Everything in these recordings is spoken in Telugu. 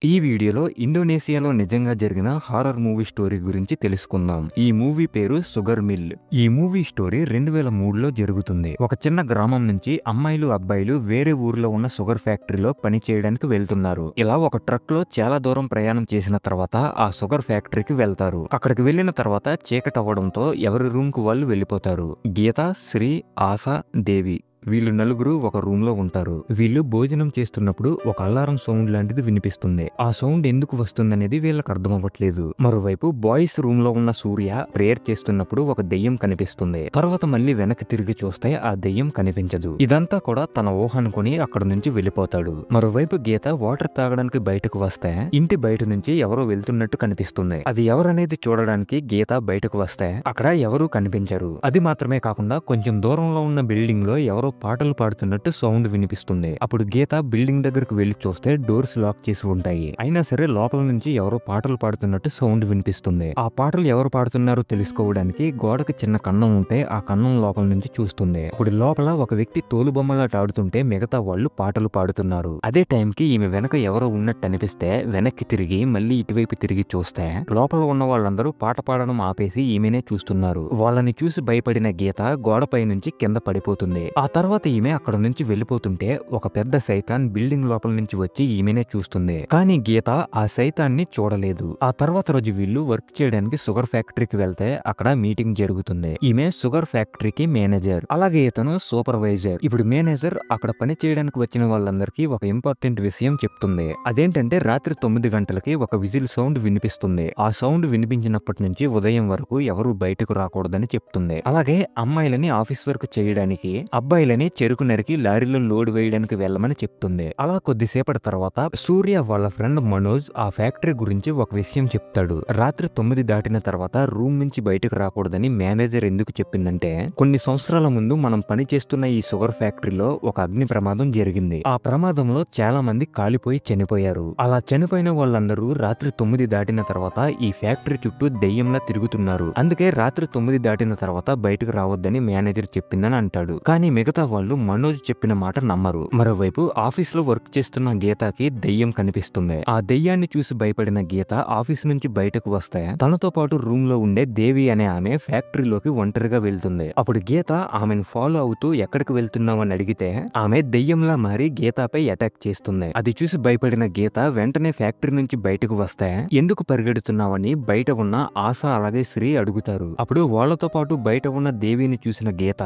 ఈ వీడియోలో ఇండోనేషియాలో నిజంగా జరిగిన హారర్ మూవీ స్టోరీ గురించి తెలుసుకుందాం. ఈ మూవీ పేరు షుగర్ మిల్. ఈ మూవీ స్టోరీ 2003లో జరుగుతుంది. ఒక చిన్న గ్రామం నుంచి అమ్మాయిలు అబ్బాయిలు వేరే ఊర్లో ఉన్న షుగర్ ఫ్యాక్టరీలో పని చేయడానికి వెళ్తున్నారు. ఇలా ఒక ట్రక్ లో చాలా దూరం ప్రయాణం చేసిన తర్వాత ఆ షుగర్ ఫ్యాక్టరీకి వెళ్తారు. అక్కడికి వెళ్లిన తర్వాత చీకటి అవ్వడంతో ఎవరి రూమ్ కు వాళ్ళు వెళ్లిపోతారు. గీత, శ్రీ, ఆశ, దేవి వీళ్ళు నలుగురు ఒక రూమ్ లో ఉంటారు. వీళ్ళు భోజనం చేస్తున్నప్పుడు ఒక అలారం సౌండ్ లాంటిది వినిపిస్తుంది. ఆ సౌండ్ ఎందుకు వస్తుందనేది వీళ్ళకి అర్థం అవ్వట్లేదు. మరోవైపు బాయ్స్ రూమ్ లో ఉన్న సూర్య ప్రేయర్ చేస్తున్నప్పుడు ఒక దెయ్యం కనిపిస్తుంది. తర్వాత మళ్ళీ వెనక్కి తిరిగి చూస్తే ఆ దెయ్యం కనిపించదు. ఇదంతా కూడా తన ఊహ అనుకుని అక్కడ నుంచి వెళ్లిపోతాడు. మరోవైపు గీత వాటర్ తాగడానికి బయటకు వస్తే ఇంటి బయట నుంచి ఎవరో వెళ్తున్నట్టు కనిపిస్తుంది. అది ఎవరనేది చూడడానికి గీత బయటకు వస్తే అక్కడ ఎవరూ కనిపించరు. అది మాత్రమే కాకుండా కొంచెం దూరంలో ఉన్న బిల్డింగ్ లో ఎవరో పాటలు పాడుతున్నట్టు సౌండ్ వినిపిస్తుంది. అప్పుడు గీత బిల్డింగ్ దగ్గరకు వెళ్లి చూస్తే డోర్స్ లాక్ చేసి ఉంటాయి. అయినా సరే లోపల నుంచి ఎవరో పాటలు పాడుతున్నట్టు సౌండ్ వినిపిస్తుంది. ఆ పాటలు ఎవరు పాడుతున్నారో తెలుసుకోవడానికి గోడకి చిన్న కన్నం ఉంటే ఆ కన్నం లోపల నుంచి చూస్తుంది. అప్పుడు లోపల ఒక వ్యక్తి తోలుబొమ్మలాట ఆడుతుంటే మిగతా వాళ్ళు పాటలు పాడుతున్నారు. అదే టైంకి ఈమె వెనక ఎవరో ఉన్నట్టు అనిపిస్తే వెనక్కి తిరిగి మళ్ళీ ఇటువైపు తిరిగి చూస్తే లోపల ఉన్న వాళ్ళందరూ పాట పాడడం ఆపేసి ఈమెనే చూస్తున్నారు. వాళ్ళని చూసి భయపడిన గీత గోడపై నుంచి కింద పడిపోతుంది. ఆ తర్వాత ఈమె అక్కడ నుంచి వెళ్లిపోతుంటే ఒక పెద్ద సైతాన్ బిల్డింగ్ లోపల నుంచి వచ్చి ఈమెనే చూస్తుంది. కానీ గీత ఆ సైతాన్ని చూడలేదు. ఆ తర్వాత రోజు వీళ్ళు వర్క్ చేయడానికి షుగర్ ఫ్యాక్టరీకి వెళ్తే అక్కడ మీటింగ్ జరుగుతుంది. ఈమె షుగర్ ఫ్యాక్టరీకి మేనేజర్, అలాగే ఇతను సూపర్వైజర్. ఇప్పుడు మేనేజర్ అక్కడ పని చేయడానికి వచ్చిన వాళ్ళందరికీ ఒక ఇంపార్టెంట్ విషయం చెప్తుంది. అదేంటంటే రాత్రి 9 గంటలకి ఒక విజిల్ సౌండ్ వినిపిస్తుంది. ఆ సౌండ్ వినిపించినప్పటి నుంచి ఉదయం వరకు ఎవరు బయటకు రాకూడదని చెప్తుంది. అలాగే అమ్మాయిలని ఆఫీస్ వర్క్ చేయడానికి, అబ్బాయిలని చెరుకు నరికి లారీలో లోడ్ వేయడానికి వెళ్ళమని చెప్తుంది. అలా కొద్దిసేపటి తర్వాత సూర్య వాళ్ళ ఫ్రెండ్ మనోజ్ ఆ ఫ్యాక్టరీ గురించి ఒక విషయం చెప్తాడు. రాత్రి 9 దాటిన తర్వాత రూమ్ నుంచి బయటకు రాకూడదని మేనేజర్ ఎందుకు చెప్పిందంటే కొన్ని సంవత్సరాల ముందు మనం పని చేస్తున్న ఈ షుగర్ ఫ్యాక్టరీలో ఒక అగ్ని ప్రమాదం జరిగింది. ఆ ప్రమాదంలో చాలా మంది కాలిపోయి చనిపోయారు. అలా చనిపోయిన వాళ్ళందరూ రాత్రి 9 దాటిన తర్వాత ఈ ఫ్యాక్టరీ చుట్టూ దెయ్యంలా తిరుగుతున్నారు. అందుకే రాత్రి 9 దాటిన తర్వాత బయటకు రావద్దని మేనేజర్ చెప్పిందని అంటాడు. కానీ మిగతా వాళ్ళు మనోజ్ చెప్పిన మాట నమ్మరు. మరోవైపు ఆఫీస్ లో వర్క్ చేస్తున్న గీతకి దెయ్యం కనిపిస్తుంది. ఆ దెయ్యాన్ని చూసి భయపడిన గీత ఆఫీస్ నుంచి బయటకు వస్తే తనతో పాటు రూమ్ లో ఉండే దేవి అనే ఆమె ఫ్యాక్టరీలోకి ఒంటరిగా వెళ్తుంది. అప్పుడు గీత ఆమెను ఫాలో అవుతూ ఎక్కడికి వెళ్తున్నావని అడిగితే ఆమె దెయ్యంలా మారి గీతపై అటాక్ చేస్తుంది. అది చూసి భయపడిన గీత వెంటనే ఫ్యాక్టరీ నుంచి బయటకు వస్తే ఎందుకు పరిగెడుతున్నావని బయట ఉన్న ఆశ అలాగే శ్రీ అడుగుతారు. అప్పుడు వాళ్లతో పాటు బయట ఉన్న దేవిని చూసిన గీత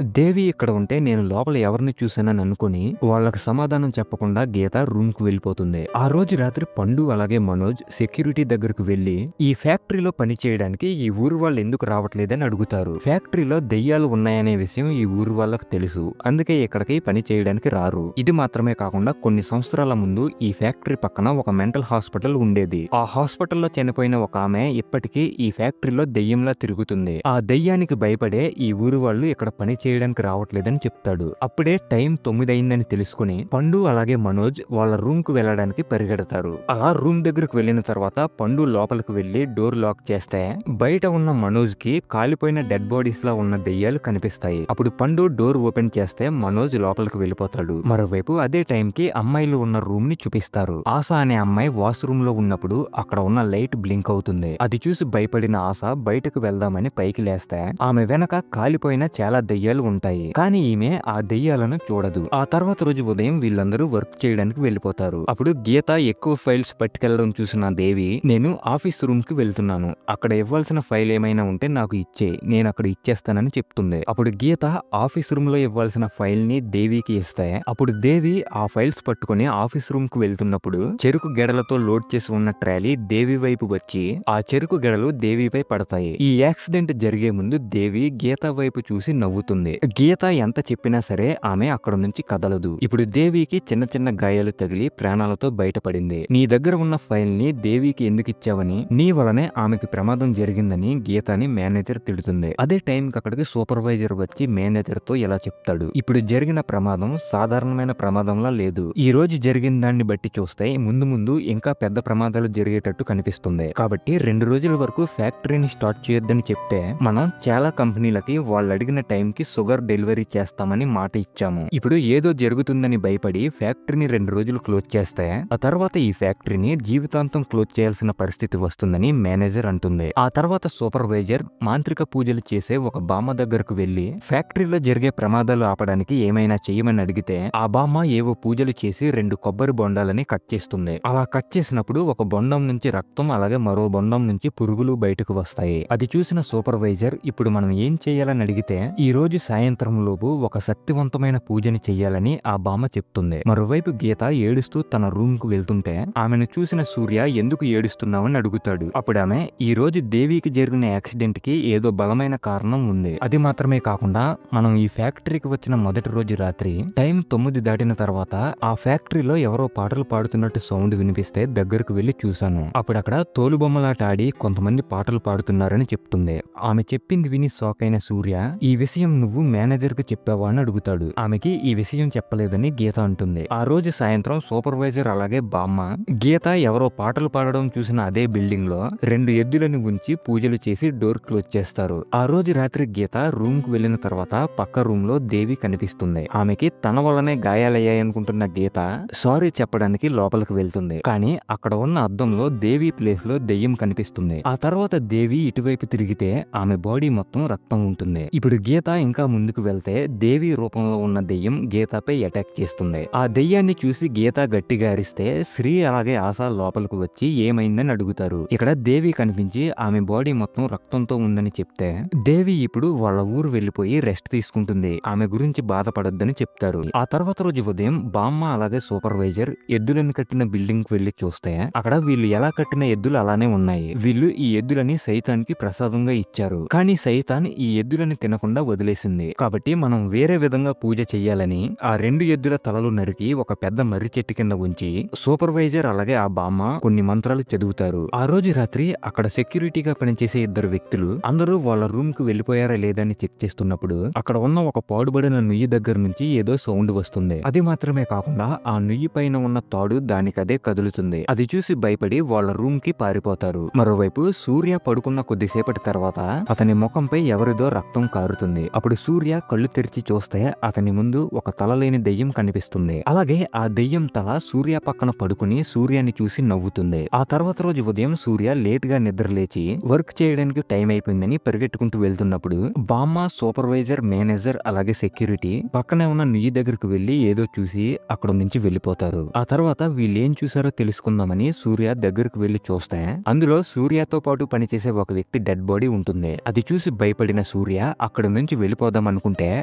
దేవి ఇక్కడ ఉంటే నేను లోపల ఎవరిని చూసానని అనుకుని వాళ్ళకి సమాధానం చెప్పకుండా గీత రూమ్ కు వెళ్లిపోతుంది. ఆ రోజు రాత్రి పండు అలాగే మనోజ్ సెక్యూరిటీ దగ్గరకు వెళ్లి ఈ ఫ్యాక్టరీలో పని చేయడానికి ఈ ఊరు వాళ్ళు ఎందుకు రావట్లేదని అడుగుతారు. ఫ్యాక్టరీలో దెయ్యాలు ఉన్నాయనే విషయం ఈ ఊరు వాళ్ళకు తెలుసు, అందుకే ఇక్కడికి పని చేయడానికి రారు. ఇది మాత్రమే కాకుండా కొన్ని సంవత్సరాల ముందు ఈ ఫ్యాక్టరీ పక్కన ఒక మెంటల్ హాస్పిటల్ ఉండేది. ఆ హాస్పిటల్లో చనిపోయిన ఒక ఆమె ఇప్పటికీ ఈ ఫ్యాక్టరీలో దెయ్యంలా తిరుగుతుంది. ఆ దెయ్యానికి భయపడే ఈ ఊరు వాళ్ళు ఇక్కడ పని చేయడానికి రావట్లేదని చెప్తాడు. అప్పుడే టైం 9 అయిందని తెలుసుకుని పండు అలాగే మనోజ్ వాళ్ళ రూమ్ కు వెళ్లడానికి పరిగెడతారు. అలా రూమ్ దగ్గరకు వెళ్లిన తర్వాత పండు లోపలికి వెళ్లి డోర్ లాక్ చేస్తే బయట ఉన్న మనోజ్ కి కాలిపోయిన డెడ్ బాడీస్ లా ఉన్న దెయ్యాలు కనిపిస్తాయి. అప్పుడు పండు డోర్ ఓపెన్ చేస్తే మనోజ్ లోపలికి వెళ్లిపోతాడు. మరోవైపు అదే టైం కి అమ్మాయిలు ఉన్న రూమ్ ని చూపిస్తారు. ఆశ అనే అమ్మాయి వాష్రూమ్ లో ఉన్నప్పుడు అక్కడ ఉన్న లైట్ బ్లింక్ అవుతుంది. అది చూసి భయపడిన ఆశ బయటకు వెళ్దామని పైకి లేస్తే ఆమె వెనక కాలిపోయిన చాలా దెయ్యాలు ఉంటాయి. కానీ ఈమె ఆ దెయ్యాలను చూడదు. ఆ తర్వాత రోజు ఉదయం వీళ్ళందరూ వర్క్ చేయడానికి వెళ్లిపోతారు. అప్పుడు గీత ఎక్కువ ఫైల్స్ పట్టుకెళ్లడం చూసిన దేవి నేను ఆఫీస్ రూమ్ కి వెళ్తున్నాను, అక్కడ ఇవ్వాల్సిన ఫైల్ ఏమైనా ఉంటే నాకు ఇచ్చే, నేను అక్కడ ఇచ్చేస్తానని చెప్తుంది. అప్పుడు గీత ఆఫీస్ రూమ్ లో ఇవ్వాల్సిన ఫైల్ ని దేవికి ఇస్తే అప్పుడు దేవి ఆ ఫైల్స్ పట్టుకుని ఆఫీస్ రూమ్ కు వెళ్తున్నప్పుడు చెరుకు గెడలతో లోడ్ చేసి ఉన్న ట్రాలీ దేవి వైపు వచ్చి ఆ చెరుకు గెడలు దేవిపై పడతాయి. ఈ యాక్సిడెంట్ జరిగే ముందు దేవి గీత వైపు చూసి నవ్వుతుంది. గీత ఎంత చెప్పినా సరే ఆమె అక్కడ నుంచి కదలదు. ఇప్పుడు దేవికి చిన్న చిన్న గాయాలు తగిలి ప్రాణాలతో బయటపడింది. నీ దగ్గర ఉన్న ఫైల్ ని దేవికి ఎందుకు ఇచ్చావని, నీ వలనే ఆమెకి ప్రమాదం జరిగిందని గీతని మేనేజర్ తిడుతుంది. అదే టైంకి అక్కడికి సూపర్వైజర్ వచ్చి మేనేజర్ తో ఇలా చెప్తాడు. ఇప్పుడు జరిగిన ప్రమాదం సాధారణమైన ప్రమాదంలా లేదు. ఈ రోజు జరిగిన దాన్ని బట్టి చూస్తే ముందు ముందు ఇంకా పెద్ద ప్రమాదాలు జరిగేటట్టు కనిపిస్తుంది. కాబట్టి 2 రోజుల వరకు ఫ్యాక్టరీని స్టార్ట్ చేయొద్దని చెప్తే మనం చాలా కంపెనీలకి వాళ్ళు అడిగిన టైంకి షుగర్ డెలివరీ చేస్తాం చేస్తామని మాట ఇచ్చాము. ఇప్పుడు ఏదో జరుగుతుందని భయపడి ఫ్యాక్టరీని 2 రోజులు క్లోజ్ చేస్తే ఆ తర్వాత ఈ ఫ్యాక్టరీని జీవితాంతం క్లోజ్ చేయాల్సిన పరిస్థితి వస్తుందని మేనేజర్ అంటుంది. ఆ తర్వాత సూపర్వైజర్ మాంత్రిక పూజలు చేసే ఒక బామ్మ దగ్గరకు వెళ్లి ఫ్యాక్టరీలో జరిగే ప్రమాదాలు ఆపడానికి ఏమైనా చేయమని అడిగితే ఆ బామ్మ ఏవో పూజలు చేసి 2 కొబ్బరి బొండాలని కట్ చేస్తుంది. అలా కట్ చేసినప్పుడు ఒక బొండం నుంచి రక్తం అలాగే మరో బొండం నుంచి పురుగులు బయటకు వస్తాయి. అది చూసిన సూపర్వైజర్ ఇప్పుడు మనం ఏం చేయాలని అడిగితే ఈ రోజు సాయంత్రం లోపు ఒక శక్తివంతమైన పూజని చెయ్యాలని ఆ బామ్మ చెప్తుంది. మరోవైపు గీత ఏడుస్తూ తన రూమ్ కు వెళ్తుంటే ఆమెను చూసిన సూర్య ఎందుకు ఏడుస్తున్నావని అడుగుతాడు. అప్పుడు ఆమె ఈ రోజు దేవికి జరిగిన యాక్సిడెంట్ కి ఏదో బలమైన కారణం ఉంది. అది మాత్రమే కాకుండా మనం ఈ ఫ్యాక్టరీకి వచ్చిన మొదటి రోజు రాత్రి టైం 9 దాటిన తర్వాత ఆ ఫ్యాక్టరీలో ఎవరో పాటలు పాడుతున్నట్టు సౌండ్ వినిపిస్తే దగ్గరకు వెళ్లి చూశాను. అప్పుడు అక్కడ తోలుబొమ్మలాట ఆడి కొంతమంది పాటలు పాడుతున్నారని చెప్తుంది. ఆమె చెప్పింది విని షాక్ అయిన సూర్య ఈ విషయం నువ్వు మేనేజర్ కి చెప్పావా అని అడుగుతాడు. ఆమెకి ఈ విషయం చెప్పలేదని గీత అంటుంది. ఆ రోజు సాయంత్రం సూపర్వైజర్ అలాగే బామ్మ గీత ఎవరో పాటలు పాడడం చూసిన అదే బిల్డింగ్ లో 2 ఎద్దులను ఉంచి పూజలు చేసి డోర్ క్లోజ్ చేస్తారు. ఆ రోజు రాత్రి గీత రూమ్ కు వెళ్లిన తర్వాత పక్క రూమ్ లో దేవి కనిపిస్తుంది. ఆమెకి తన వల్లనే గాయాలయ్యాయనుకుంటున్న గీత సారీ చెప్పడానికి లోపలికి వెళ్తుంది. కానీ అక్కడ ఉన్న అద్దంలో దేవి ప్లేస్ లో దెయ్యం కనిపిస్తుంది. ఆ తర్వాత దేవి ఇటువైపు తిరిగితే ఆమె బాడీ మొత్తం రక్తం ఉంటుంది. ఇప్పుడు గీత ఇంకా ముందుకు వెళ్తే దేవి రూపంలో ఉన్న దెయ్యం గీతపై అటాక్ చేస్తుంది. ఆ దెయ్యాన్ని చూసి గీత గట్టిగా అరిస్తే శ్రీ అలాగే ఆశ లోపలికి వచ్చి ఏమైందని అడుగుతారు. ఇక్కడ దేవి కనిపించి ఆమె బాడీ మొత్తం రక్తంతో ఉందని చెప్తే దేవి ఇప్పుడు వాళ్ళ ఊరు వెళ్లిపోయి రెస్ట్ తీసుకుంటుంది. ఆమె గురించి బాధపడొద్దని చెప్తారు. ఆ తర్వాత రోజు ఉదయం బామ్మ అలాగే సూపర్వైజర్ ఎద్దులను కట్టిన బిల్డింగ్ కు వెళ్లి చూస్తే అక్కడ వీళ్ళు ఎలా కట్టిన ఎద్దులు అలానే ఉన్నాయి. వీళ్ళు ఈ ఎద్దులని సైతానికి ప్రసాదంగా ఇచ్చారు. కానీ సైతాన్ ఈ ఎద్దులని తినకుండా వదిలేసింది. కాబట్టి మనం వేరే విధంగా పూజ చెయ్యాలని ఆ 2 ఎద్దుల తలలు నరికి ఒక పెద్ద మర్రి చెట్టు కింద ఉంచి సూపర్వైజర్ అలాగే ఆ బామ్మ కొన్ని మంత్రాలు చదువుతారు. ఆ రోజు రాత్రి అక్కడ సెక్యూరిటీగా పనిచేసే 2 వ్యక్తులు అందరూ వాళ్ళ రూమ్ కు వెళ్లిపోయారా లేదని చెక్ చేస్తున్నప్పుడు అక్కడ ఉన్న ఒక పాడుబడిన నుయ్యి దగ్గర నుంచి ఏదో సౌండ్ వస్తుంది. అది మాత్రమే కాకుండా ఆ నుయ్యి పైన ఉన్న తాడు దానికదే కదులుతుంది. అది చూసి భయపడి వాళ్ళ రూమ్ కి పారిపోతారు. మరోవైపు సూర్య పడుకున్న కొద్దిసేపటి తర్వాత అతని ముఖంపై ఎవరిదో రక్తం కారుతుంది. అప్పుడు సూర్య కళ్ళు తెరిచి చూస్తే అతని ముందు ఒక తలలేని దెయ్యం కనిపిస్తుంది. అలాగే ఆ దెయ్యం తల సూర్య పక్కన పడుకుని సూర్యాన్ని చూసి నవ్వుతుంది. ఆ తర్వాత రోజు ఉదయం సూర్య లేట్ గా నిద్రలేచి వర్క్ చేయడానికి టైం అయిపోయిందని పరిగెట్టుకుంటూ వెళ్తున్నప్పుడు బామ్మ సూపర్వైజర్ మేనేజర్ అలాగే సెక్యూరిటీ పక్కనే ఉన్న నుయ్యి దగ్గరకు వెళ్లి ఏదో చూసి అక్కడ నుంచి వెళ్లిపోతారు. ఆ తర్వాత వీళ్ళేం చూసారో తెలుసుకుందామని సూర్య దగ్గరకు వెళ్లి చూస్తే అందులో సూర్యతో పాటు పనిచేసే ఒక వ్యక్తి డెడ్ బాడీ ఉంటుంది. అది చూసి భయపడిన సూర్య అక్కడ నుంచి వెళ్లిపోదాం అనుకుంటే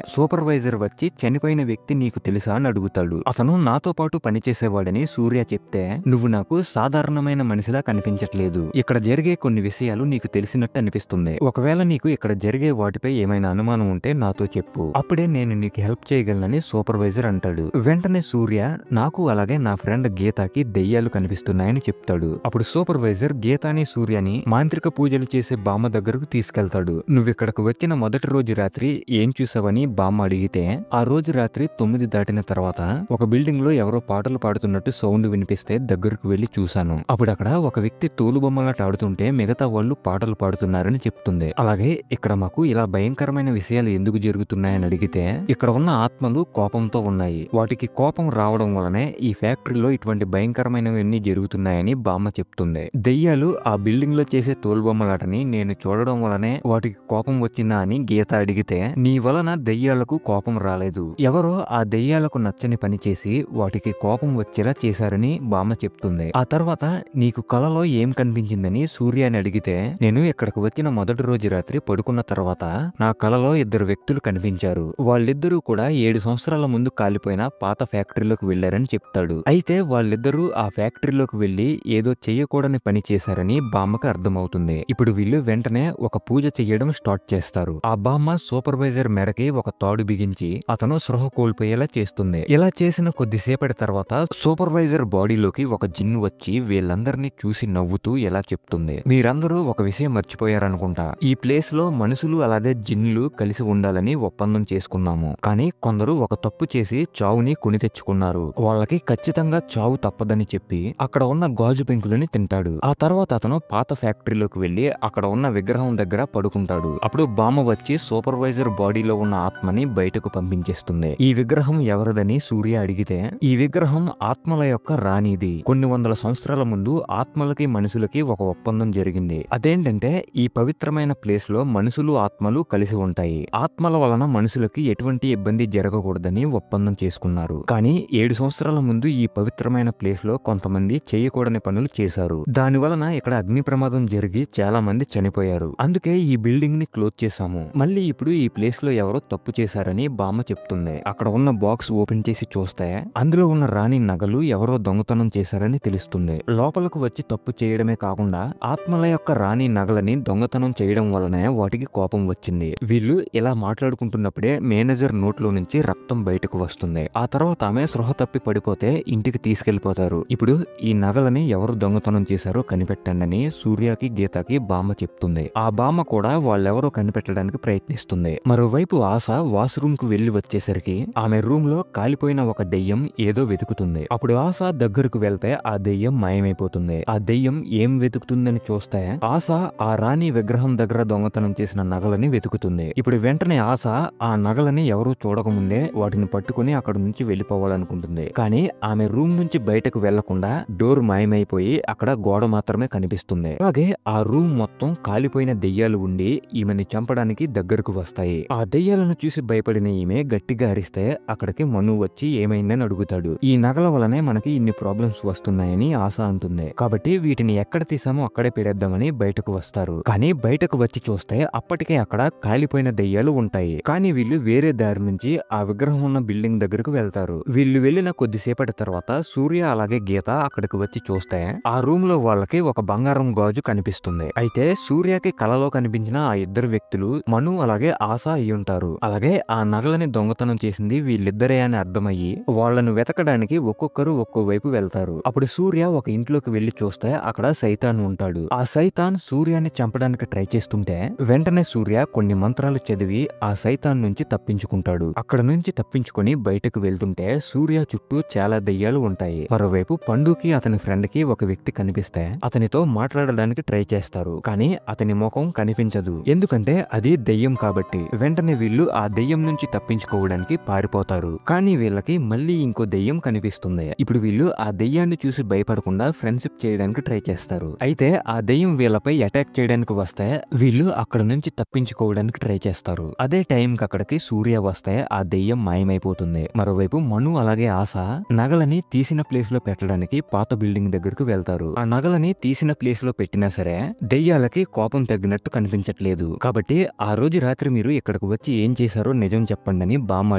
సూపర్వైజర్ వచ్చి చనిపోయిన వ్యక్తి నీకు తెలుసా అని అడుగుతాడు. అతను నాతో పాటు పనిచేసేవాడని సూర్య చెప్తే నువ్వు నాకు సాధారణమైన మనిషిలా కనిపించట్లేదు. ఇక్కడ జరిగే కొన్ని విషయాలు నీకు తెలిసినట్టు అనిపిస్తుంది. ఒకవేళ నీకు ఇక్కడ జరిగే వాటిపై ఏమైనా అనుమానం ఉంటే నాతో చెప్పు, అప్పుడే నేను నీకు హెల్ప్ చేయగలనని సూపర్వైజర్ అంటాడు. వెంటనే సూర్య నాకు అలాగే నా ఫ్రెండ్ గీతాకి దెయ్యాలు కనిపిస్తున్నాయని చెప్తాడు. అప్పుడు సూపర్వైజర్ గీతాని సూర్యని మాంత్రిక పూజలు చేసే బామ్మ దగ్గరకు తీసుకెళ్తాడు. నువ్విక్కడకు వచ్చిన మొదటి రోజు రాత్రి ఏం చూసావని బామ్మ అడిగితే ఆ రోజు రాత్రి 9 దాటిన తర్వాత ఒక బిల్డింగ్ లో ఎవరో పాటలు పాడుతున్నట్టు సౌండ్ వినిపిస్తే దగ్గరకు వెళ్లి చూశాను. అప్పుడు అక్కడ ఒక వ్యక్తి తోలుబొమ్మలాట ఆడుతుంటే మిగతా వాళ్ళు పాటలు పాడుతున్నారని చెప్తుంది. అలాగే ఇక్కడ మాకు ఇలా భయంకరమైన విషయాలు ఎందుకు జరుగుతున్నాయని అడిగితే ఇక్కడ ఉన్న ఆత్మలు కోపంతో ఉన్నాయి. వాటికి కోపం రావడం వలనే ఈ ఫ్యాక్టరీలో ఇటువంటి భయంకరమైనవన్నీ జరుగుతున్నాయని బామ్మ చెప్తుంది. దెయ్యాలు ఆ బిల్డింగ్ లో చేసే తోలుబొమ్మలాటని నేను చూడడం వలనే వాటికి కోపం వచ్చిందా అని గీత అడిగితే నీ వలన దెయ్యాలకు కోపం రాలేదు, ఎవరో ఆ దెయ్యాలకు నచ్చని పని చేసి వాటికి కోపం వచ్చేలా చేశారని బామ్మ చెప్తుంది. ఆ తర్వాత నీకు కలలో ఏం కనిపించిందని సూర్యాని అడిగితే నేను ఇక్కడికి వచ్చిన మొదటి రోజు రాత్రి పడుకున్న తర్వాత నా కలలో 2 వ్యక్తులు కనిపించారు. వాళ్ళిద్దరూ కూడా 7 సంవత్సరాల ముందు కాలిపోయిన పాత ఫ్యాక్టరీలోకి వెళ్లారని చెప్తాడు. అయితే వాళ్ళిద్దరూ ఆ ఫ్యాక్టరీలోకి వెళ్లి ఏదో చెయ్యకూడని పని చేశారని బామ్మకు అర్థమవుతుంది. ఇప్పుడు వీళ్ళు వెంటనే ఒక పూజ చెయ్యడం స్టార్ట్ చేస్తారు. ఆ బామ్మ సూపర్వైజర్ మేరకి ఒక తాడు బిగించి అతను స్పృహ కోల్పోయేలా చేస్తుంది. ఇలా చేసిన కొద్దిసేపటి తర్వాత సూపర్వైజర్ బాడీలోకి ఒక జిన్ను వచ్చి వీళ్ళందరినీ చూసి నవ్వుతూ ఎలా చెప్తుంది, మీరందరూ ఒక విషయం మర్చిపోయారనుకుంటా. ఈ ప్లేస్ లో మనుషులు అలాగే జిన్నులు కలిసి ఉండాలని ఒప్పందం చేసుకున్నాము. కానీ కొందరు ఒక తప్పు చేసి చావుని కొని తెచ్చుకున్నారు. వాళ్ళకి ఖచ్చితంగా చావు తప్పదని చెప్పి అక్కడ ఉన్న గాజు పెంకులని తింటాడు. ఆ తర్వాత అతను పాత ఫ్యాక్టరీలోకి వెళ్లి అక్కడ ఉన్న విగ్రహం దగ్గర పడుకుంటాడు. అప్పుడు బామ్మ వచ్చి సూపర్వైజర్ బాడీలో ఉన్న ఆత్మని బయటకు పంపించేస్తుంది. ఈ విగ్రహం ఎవరిదని సూర్య అడిగితే, ఈ విగ్రహం ఆత్మల యొక్క రాణిది. కొన్ని వందల సంవత్సరాల ముందు ఆత్మలకి మనుషులకి ఒక ఒప్పందం జరిగింది. అదేంటంటే ఈ పవిత్రమైన ప్లేస్ లో మనుషులు ఆత్మలు కలిసి ఉంటాయి. ఆత్మల వలన మనుషులకి ఎటువంటి ఇబ్బంది జరగకూడదని ఒప్పందం చేసుకున్నారు. కానీ 7 సంవత్సరాల ముందు ఈ పవిత్రమైన ప్లేస్ లో కొంతమంది చేయకూడని పనులు చేశారు. దాని వలన ఇక్కడ అగ్ని ప్రమాదం జరిగి చాలా మంది చనిపోయారు. అందుకే ఈ బిల్డింగ్ ని క్లోజ్ చేశాము. మళ్ళీ ఇప్పుడు ఈ ప్లేస్ లో ఎవరో తప్పు చేశారని బామ్మ చెప్తుంది. అక్కడ ఉన్న బాక్స్ ఓపెన్ చేసి చూస్తే అందులో ఉన్న రాణి నగలు ఎవరో దొంగతనం చేశారని తెలుస్తుంది. లోపలకు వచ్చి తప్పు చేయడమే కాకుండా ఆత్మల యొక్క రాణి నగలని దొంగతనం చేయడం వలనే వాటికి కోపం వచ్చింది. వీళ్ళు ఇలా మాట్లాడుకుంటున్నప్పుడే మేనేజర్ నోట్లో నుంచి రక్తం బయటకు వస్తుంది. ఆ తర్వాత ఆమె స్పృహ తప్పి పడిపోతే ఇంటికి తీసుకెళ్లిపోతారు. ఇప్పుడు ఈ నగలని ఎవరు దొంగతనం చేశారో కనిపెట్టండి సూర్యకి గీతకి బామ్మ చెప్తుంది. ఆ బామ్మ కూడా వాళ్ళెవరో కనిపెట్టడానికి ప్రయత్నిస్తుంది. మరోవైపు ఆశ వాష్రూమ్ కు వెళ్లి వచ్చేసరికి ఆమె రూమ్ లో కాలిపోయిన ఒక దెయ్యం ఏదో వెతుకుతుంది. అప్పుడు ఆశ దగ్గరకు వెళ్తే ఆ దెయ్యం మాయమైపోతుంది. ఆ దెయ్యం ఏం వెతుకుతుందని చూస్తే ఆశ ఆ రాణి విగ్రహం దగ్గర దొంగతనం చేసిన నగలని వెతుకుతుంది. ఇప్పుడు వెంటనే ఆశ ఆ నగలని ఎవరూ చూడకముందే వాటిని పట్టుకుని అక్కడ నుంచి వెళ్లిపోవాలనుకుంటుంది. కానీ ఆమె రూమ్ నుంచి బయటకు వెళ్లకుండా డోర్ మాయమైపోయి అక్కడ గోడ మాత్రమే కనిపిస్తుంది. అలాగే ఆ రూమ్ మొత్తం కాలిపోయిన దెయ్యాలు ఉండి ఈమెని చంపడానికి దగ్గరకు వస్తాయి. ఆ దెయ్యాలను చూసి భయపడిన ఈమె గట్టిగా అరిస్తే అక్కడికి మను వచ్చి ఏమైందని అడుగుతాడు. ఈ నగల వలనే మనకి ఇన్ని ప్రాబ్లమ్స్ వస్తున్నాయని ఆశ అంటుంది. కాబట్టి వీటిని ఎక్కడ తీసామో అక్కడే పెడేద్దామని బయటకు వస్తారు. కానీ బయటకు వచ్చి చూస్తే అప్పటికే అక్కడ కాలిపోయిన దెయ్యాలు ఉంటాయి. కానీ వీళ్ళు వేరే దారి నుంచి ఆ విగ్రహం ఉన్న బిల్డింగ్ దగ్గరకు వెళ్తారు. వీళ్ళు వెళ్లిన కొద్దిసేపటి తర్వాత సూర్య అలాగే గీత అక్కడికి వచ్చి చూస్తే ఆ రూమ్ లో వాళ్ళకి ఒక బంగారం గాజు కనిపిస్తుంది. అయితే సూర్యకి కలలో కనిపించిన ఆ ఇద్దరు వ్యక్తులు మను అలాగే ఆశ అయి ఉంటారు. అలాగే ఆ నగలని దొంగతనం చేసింది వీళ్ళిద్దరే అని అర్థమయ్యి వాళ్ళను వెతకడానికి ఒక్కొక్కరు ఒక్కో వైపు వెళ్తారు. అప్పుడు సూర్య ఒక ఇంట్లోకి వెళ్లి చూస్తే అక్కడ సైతాన్ ఉంటాడు. ఆ సైతాన్ సూర్యాన్ని చంపడానికి ట్రై చేస్తుంటే వెంటనే సూర్య కొన్ని మంత్రాలు చదివి ఆ సైతాన్ నుంచి తప్పించుకుంటాడు. అక్కడ నుంచి తప్పించుకొని బయటకు వెళ్తుంటే సూర్య చుట్టూ చాలా దెయ్యాలు ఉంటాయి. మరోవైపు పండుకి అతని ఫ్రెండ్ కి ఒక వ్యక్తి కనిపిస్తే అతనితో మాట్లాడడానికి ట్రై చేస్తారు. కానీ అతని ముఖం కనిపించదు. ఎందుకంటే అది దెయ్యం కాబట్టి. వెంటనే వీళ్ళు ఆ దెయ్యం నుంచి తప్పించుకోవడానికి పారిపోతారు. కానీ వీళ్ళకి మళ్ళీ ఇంకో దెయ్యం కనిపిస్తుంది. ఇప్పుడు వీళ్ళు ఆ దెయ్యాన్ని చూసి భయపడకుండా ఫ్రెండ్షిప్ చేయడానికి ట్రై చేస్తారు. అయితే ఆ దెయ్యం వీళ్ళపై అటాక్ చేయడానికి వస్తే వీళ్ళు అక్కడ నుంచి తప్పించుకోవడానికి ట్రై చేస్తారు. అదే టైం కి అక్కడికి సూర్య వస్తే ఆ దెయ్యం మాయమైపోతుంది. మరోవైపు మను అలాగే ఆశ నగలని తీసిన ప్లేస్ లో పెట్టడానికి పాత బిల్డింగ్ దగ్గరకు వెళ్తారు. ఆ నగలని తీసిన ప్లేస్ లో పెట్టినా సరే దెయ్యాలకి కోపం తగ్గినట్టు కనిపించట్లేదు. కాబట్టి ఆ రోజు రాత్రి మీరు ఇక్కడికి వచ్చి ఏం చేశారో నిజం చెప్పండి అని బామ్మ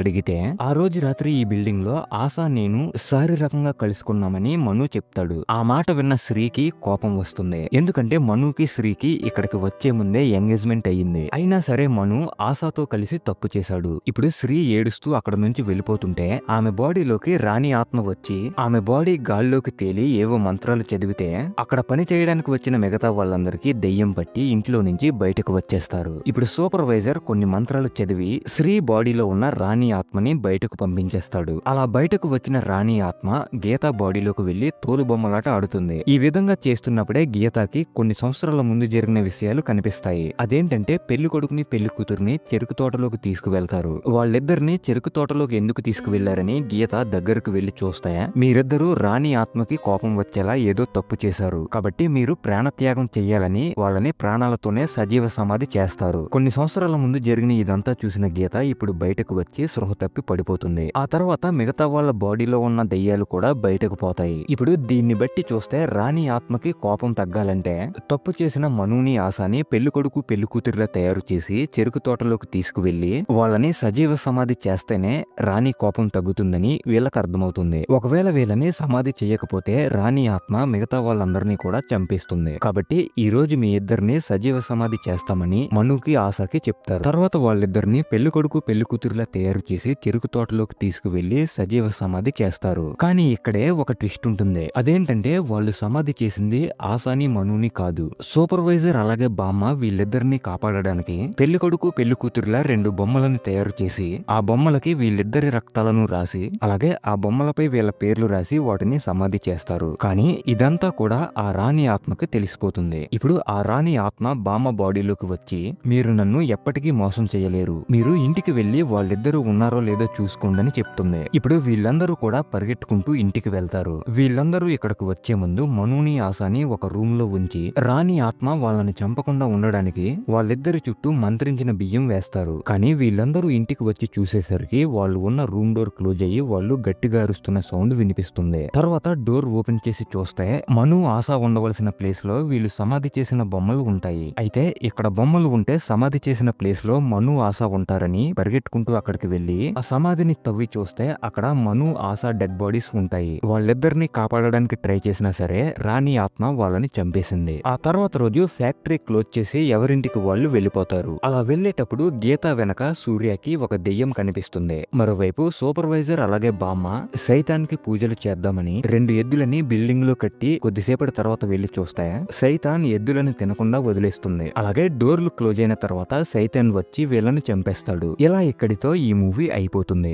అడిగితే ఆ రోజు రాత్రి ఈ బిల్డింగ్ లో ఆశ నేను శారీరకంగా కలుసుకున్నామని మను చెప్తాడు. ఆ మాట విన్న శ్రీకి కోపం వస్తుంది. ఎందుకంటే మనుకి శ్రీకి ఇక్కడికి వచ్చే ముందే ఎంగేజ్మెంట్ అయ్యింది. అయినా సరే మను ఆశతో కలిసి తప్పు చేశాడు. ఇప్పుడు శ్రీ ఏడుస్తూ అక్కడ నుంచి వెళ్ళిపోతుంటే ఆమె బాడీలోకి రాణి ఆత్మ వచ్చి ఆమె బాడీ గాల్లోకి తేలి ఏవో మంత్రాలు చదివితే అక్కడ పని చేయడానికి వచ్చిన మిగతా వాళ్ళందరికీ దెయ్యం పట్టి ఇంట్లో నుంచి బయటకు వచ్చేస్తారు. ఇప్పుడు సూపర్వైజర్ కొన్ని మంత్రాలు చదివి శ్రీ బాడీలో ఉన్న రాణి ఆత్మని బయటకు పంపించేస్తాడు. అలా బయటకు వచ్చిన రాణి ఆత్మ గీతా బాడీలోకి వెళ్లి తోలు బొమ్మలాట ఆడుతుంది. ఈ విధంగా చేస్తున్నప్పుడే గీతాకి కొన్ని సంవత్సరాల ముందు జరిగిన విషయాలు కనిపిస్తాయి. అదేంటంటే పెళ్లి కొడుకుని పెళ్లి కూతురుని చెరుకు తోటలోకి తీసుకువెళ్తారు. వాళ్ళిద్దరిని చెరుకు తోటలోకి ఎందుకు తీసుకువెళ్లారని గీత దగ్గరకు వెళ్లి చూస్తే మీరిద్దరూ రాణి ఆత్మకి కోపం వచ్చేలా ఏదో తప్పు చేశారు. కాబట్టి మీరు ప్రాణత్యాగం చెయ్యాలని వాళ్ళని ప్రాణాలతోనే సజీవ సమాధి చేస్తారు. కొన్ని సంవత్సరాల ముందు జరిగిన ఇదంతా చూసిన గీత ఇప్పుడు బయటకు వచ్చి స్పృహ తప్పి పడిపోతుంది. ఆ తర్వాత మిగతా వాళ్ళ బాడీలో ఉన్న దెయ్యాలు కూడా బయటకు పోతాయి. ఇప్పుడు దీన్ని బట్టి చూస్తే రాణి ఆత్మకి కోపం తగ్గాలంటే తప్పు చేసిన మనుని ఆశని పెళ్లి కొడుకు పెళ్లి కూతురులా తయారు చేసి చెరుకు తోటలోకి తీసుకువెళ్లి వాళ్ళని సజీవ సమాధి చేస్తేనే రాణి కోపం తగ్గుతుందని వీళ్ళకి అర్థమవుతుంది. ఒకవేళ వీళ్ళని సమాధి చేయకపోతే రాణి ఆత్మ మిగతా వాళ్ళందరినీ కూడా చంపేస్తుంది. కాబట్టి ఈ రోజు మీ ఇద్దరిని సజీవ సమాధి చేస్తామని మనుకి ఆశకి చెప్తారు. తర్వాత వాళ్ళిద్దరిని పెళ్లి కొడుకు పెళ్లి కూతురులా తయారు చేసి చెరుకు తోటలోకి తీసుకువెళ్లి సజీవ సమాధి చేస్తారు. కానీ ఇక్కడే ఒక ట్విస్ట్ ఉంటుంది. అదేంటంటే వాళ్ళు సమాధి చేసింది ఆశాని మనుని కాదు. సూపర్వైజర్ అలాగే బామ్మ వీళ్ళిద్దరిని కాపాడడానికి పెళ్లి కొడుకు పెళ్లి కూతురులా 2 బొమ్మలను తయారు చేసి ఆ బొమ్మలకి వీళ్ళిద్దరి రక్తాలను రాసి అలాగే ఆ బొమ్మలపై వీళ్ళ పేర్లు రాసి వాటిని సమాధి చేస్తారు. కానీ ఇదంతా కూడా ఆ రాణి ఆత్మకి తెలిసిపోతుంది. ఇప్పుడు ఆ రాణి ఆత్మ బామ్మ బాడీలోకి వచ్చి మీరు నన్ను ఎప్పటికీ మోసం చేయలేరు. మీరు ఇంటికి ఇంటికి వెళ్లి వాళ్ళిద్దరూ ఉన్నారో లేదో చూసుకోండి చెప్తుంది. ఇప్పుడు వీళ్ళందరూ కూడా పరిగెట్టుకుంటూ ఇంటికి వెళ్తారు. వీళ్ళందరూ ఇక్కడకు వచ్చే ముందు మనుని ఆశాని ఒక రూమ్ లో ఉంచి రాణి ఆత్మ వాళ్ళని చంపకుండా ఉండడానికి వాళ్ళిద్దరి చుట్టూ మంత్రించిన బియ్యం వేస్తారు. కానీ వీళ్ళందరూ ఇంటికి వచ్చి చూసేసరికి వాళ్ళు ఉన్న రూమ్ డోర్ క్లోజ్ అయ్యి వాళ్ళు గట్టిగా అరుస్తున్న సౌండ్ వినిపిస్తుంది. తర్వాత డోర్ ఓపెన్ చేసి చూస్తే మను ఆశ ఉండవలసిన ప్లేస్ లో వీళ్ళు సమాధి చేసిన బొమ్మలు ఉంటాయి. అయితే ఇక్కడ బొమ్మలు ఉంటే సమాధి చేసిన ప్లేస్ లో మను ఆశ ఉంటారని పరిగెట్టుకుంటూ అక్కడికి వెళ్లి ఆ సమాధిని తవ్వి చూస్తే అక్కడ మను ఆశ డెడ్ బాడీస్ ఉంటాయి. వాళ్ళిద్దరిని కాపాడడానికి ట్రై చేసినా సరే రాణి ఆత్మ వాళ్ళని చంపేసింది. ఆ తర్వాత రోజు ఫ్యాక్టరీ క్లోజ్ చేసి ఎవరింటికి వాళ్ళు వెళ్లిపోతారు. అలా వెళ్లేటప్పుడు గీత వెనక సూర్యకి ఒక దెయ్యం కనిపిస్తుంది. మరోవైపు సూపర్వైజర్ అలాగే బామ్మ సైతాన్కి పూజలు చేద్దామని 2 ఎద్దులని బిల్డింగ్ లో కట్టి కొద్దిసేపటి తర్వాత వెళ్లి చూస్తే సైతాన్ ఎద్దులను తినకుండా వదిలేస్తుంది. అలాగే డోర్లు క్లోజ్ అయిన తర్వాత సైతాన్ వచ్చి వీళ్ళని చంపేస్తాడు. ఇలా ఇక్కడితో ఈ మూవీ అయిపోతుంది.